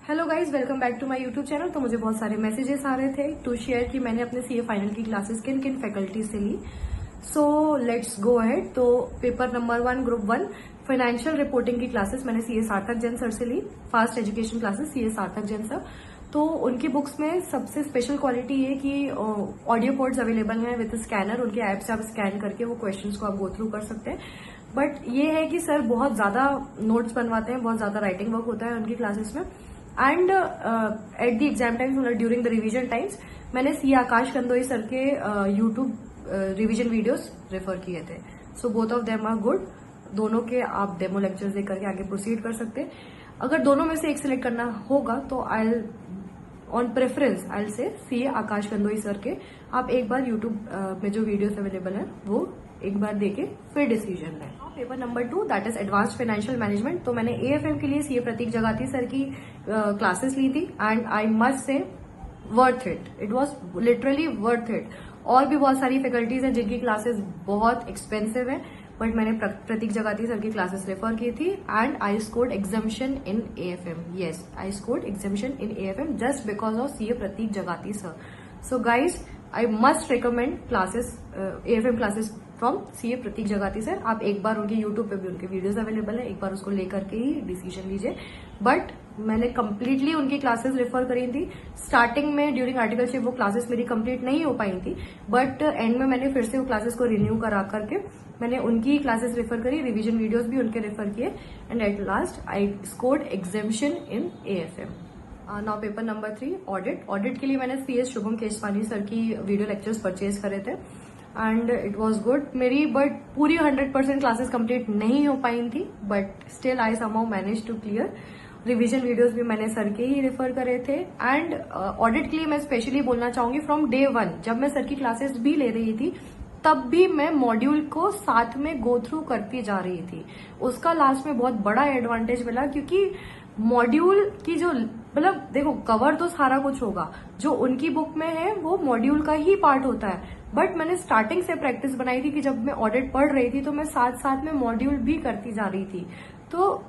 Hello guys, welcome back to my YouTube channel. तो मुझे बहुत सारे मैसेजेस आ रहे थे टू शेयर कि मैंने अपने सीए फाइनल की क्लासेस किन किन फैकल्टी से ली। So let's go ahead. तो paper number 1 group 1 financial reporting की क्लासेस मैंने सीए सार्थक जैन सर से ली। Fast education classes CA Sarthak Jain sir. तो उनकी बुक्स में सबसे स्पेशल क्वालिटी ये कि ऑडियो कोड्स अवेलेबल हैं विद स्कैनर। उनके ऐप से आप स्कैन करके वो क्वेश्चंस को आप गो थ्रू कर सकते हैं। बट ये है कि सर बहुत ज्यादा नोट्स बनवाते हैं, बहुत ज्यादा राइटिंग वर्क होता है उनकी क्लासेस में। And at the exam times मतलब ड्यूरिंग द रिवीजन टाइम्स मैंने सी आकाश कंदोई सर के यूट्यूब रिवीजन वीडियोस रेफर किए थे। So both of them are good. दोनों के आप डेमो लेक्चर्स देख करके आगे प्रोसीड कर सकते हैं। अगर दोनों में से एक सिलेक्ट करना होगा तो आई ऑन प्रेफरेंस आई से सी आकाश कंदोई सर के आप एक बार यूट्यूब में जो वीडियोस अवेलेबल है वो एक बार देके फिर डिसीजन लें। Paper number 2 that is advanced financial management. तो मैंने एएफएम के लिए सीए प्रतीक जगाती सर की क्लासेस ली थी and I must say worth it. It was literally worth it. और भी बहुत सारी फैकल्टीज हैं जिनकी क्लासेस बहुत एक्सपेंसिव है, बट मैंने प्रतीक जगाती सर की क्लासेस रेफर की थी and I scored exemption in AFM. Yes, I scored exemption in AFM just because of CA Prateek Jagati sir. So guys I must recommend classes AFM classes from CA Prateek Jagati sir. आप एक बार उनके YouTube पे भी उनके videos available है, एक बार उसको लेकर के ही डिसीजन लीजिए। बट मैंने कंप्लीटली उनकी क्लासेस रेफर करी थी। स्टार्टिंग में ड्यूरिंग आर्टिकलशिप वो क्लासेस मेरी कंप्लीट नहीं हो पाई थी, बट एंड में मैंने फिर से वो क्लासेस को रिन्यू करा करके मैंने उनकी क्लासेस रेफर करी, रिवीजन वीडियोस भी उनके रेफर किए and at last I scored exemption in AFM. Now paper number 3 audit. Audit के लिए मैंने सीएस शुभम केशवानी सर की वीडियो लेक्चर्स परचेज करे थे एंड इट वॉज गुड। मेरी बट पूरी 100% क्लासेस कंप्लीट नहीं हो पाई थी, but still I somehow manage to clear. Revision videos भी मैंने सर के ही रेफर करे थे एंड ऑडिट के लिए मैं स्पेशली बोलना चाहूंगी फ्रॉम डे 1 जब मैं सर की क्लासेस भी ले रही थी तब भी मैं मॉड्यूल को साथ में गो थ्रू करती जा रही थी। उसका लास्ट में बहुत बड़ा एडवांटेज मिला क्योंकि मॉड्यूल की जो मतलब देखो कवर तो सारा कुछ होगा, जो उनकी बुक में है वो मॉड्यूल का ही पार्ट होता है। बट मैंने स्टार्टिंग से प्रैक्टिस बनाई थी कि जब मैं ऑडिट पढ़ रही थी तो मैं साथ साथ में मॉड्यूल भी करती जा रही थी। तो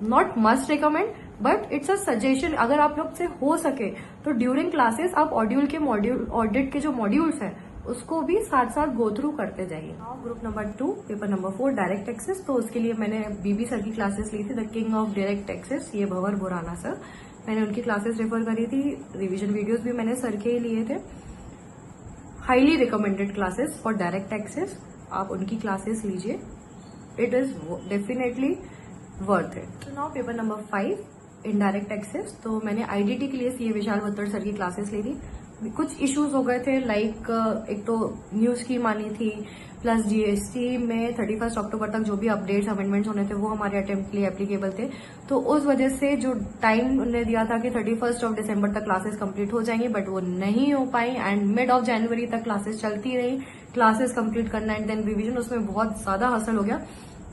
not must recommend but it's a suggestion. अगर आप लोग से हो सके तो ड्यूरिंग क्लासेस आप ऑडिट के जो मॉड्यूल्स हैं उसको भी साथ साथ गो थ्रू करते जाइए। Group number 2 paper number 4 direct access. तो उसके लिए मैंने बीबी सर की क्लासेस ली थी, the king of direct access, ये भंवर बुराना सर। मैंने उनकी क्लासेस रेफर करी थी, रिवीजन वीडियोस भी मैंने सर के ही लिए थे। Highly recommended classes for direct taxes, आप उनकी क्लासेस लीजिए, it is definitely worth it. तो now paper number 5 indirect taxes. तो मैंने आईडीटी के लिए सीए विशाल वत्तड़ सर की क्लासेस ली थी। कुछ इश्यूज हो गए थे लाइक एक तो न्यू स्कीम आनी थी, प्लस जीएसटी में 31 अक्टूबर तक जो भी अपडेट्स अमेंडमेंट्स होने थे वो हमारे अटेम्प्ट के लिए एप्लीकेबल थे। तो उस वजह से जो टाइम उन्होंने दिया था कि 31 दिसंबर तक क्लासेस कंप्लीट हो जाएंगी, बट वो नहीं हो पाई एंड मिड ऑफ जनवरी तक क्लासेस चलती रही। क्लासेस कंप्लीट करना एंड देन रिविजन, उसमें बहुत ज्यादा हासिल हो गया।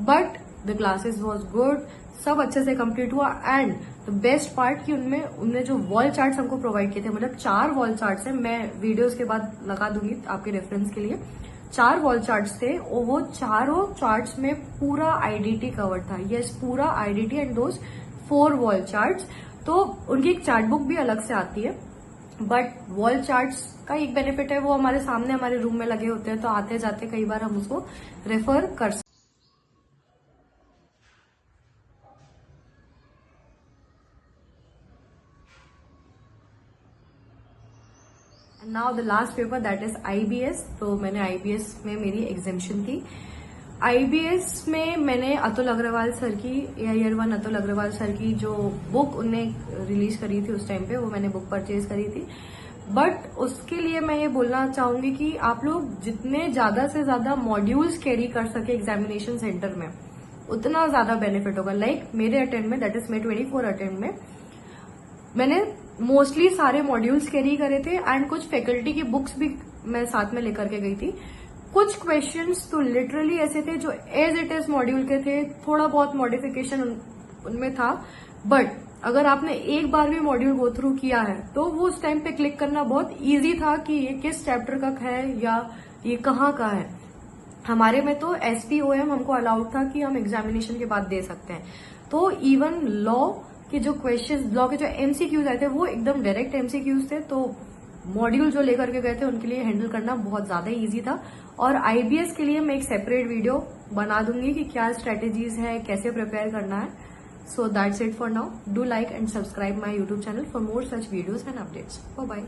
But the classes was good, सब अच्छे से कंप्लीट हुआ एंड द बेस्ट पार्ट कि उनने जो वॉल चार्ट्स हमको प्रोवाइड किए थे, मतलब 4 वॉल चार्ट्स हैं, मैं वीडियोस के बाद लगा दूंगी आपके रेफरेंस के लिए। 4 वॉल चार्ट्स थे और वो चारों चार्ट्स में पूरा आईडीटी कवर था। यस, पूरा IDT and those 4 wall charts. तो उनकी एक चार्ट बुक भी अलग से आती है, बट वॉल चार्ट्स का एक बेनिफिट है वो हमारे सामने हमारे रूम में लगे होते हैं, तो आते जाते कई बार हम उसको रेफर कर सकते। Now the last paper that is IBS. तो मैंने आईबीएस में मेरी एग्जामिशन थी। आईबीएस में मैंने अतुल अग्रवाल सर की ईयर 1 अतुल अग्रवाल सर की जो बुक उनने रिलीज करी थी उस टाइम पे, वो मैंने बुक परचेज करी थी। बट उसके लिए मैं ये बोलना चाहूंगी कि आप लोग जितने ज्यादा से ज्यादा मॉड्यूल्स कैरी कर सके एग्जामिनेशन सेंटर में उतना ज्यादा बेनिफिट होगा। लाइक मेरे अटेम्प्ट में दैट इज मे 24 अटेम्प्ट में मैंने मोस्टली सारे मॉड्यूल्स कैरी करे थे एंड कुछ फैकल्टी की बुक्स भी मैं साथ में लेकर के गई थी। कुछ क्वेश्चंस तो लिटरली ऐसे थे जो एज इट इज मॉड्यूल के थे, थोड़ा बहुत मॉडिफिकेशन उनमें था। बट अगर आपने एक बार भी मॉड्यूल गो थ्रू किया है तो वो उस टाइम पे क्लिक करना बहुत इजी था कि ये किस चैप्टर का है या ये कहाँ का है। हमारे में तो SPOM हमको अलाउड था कि हम एग्जामिनेशन के बाद दे सकते हैं। तो इवन लॉ कि जो क्वेश्चंस ब्लॉक के जो एमसीक्यूज आए थे वो एकदम डायरेक्ट एमसीक्यूज थे, तो मॉड्यूल जो लेकर के गए थे उनके लिए हैंडल करना बहुत ज्यादा इजी था। और आईबीएस के लिए मैं एक सेपरेट वीडियो बना दूंगी कि क्या स्ट्रेटेजीज है, कैसे प्रिपेयर करना है। So that's it for now. Do like and subscribe my YouTube channel for more such videos and updates. Bye bye.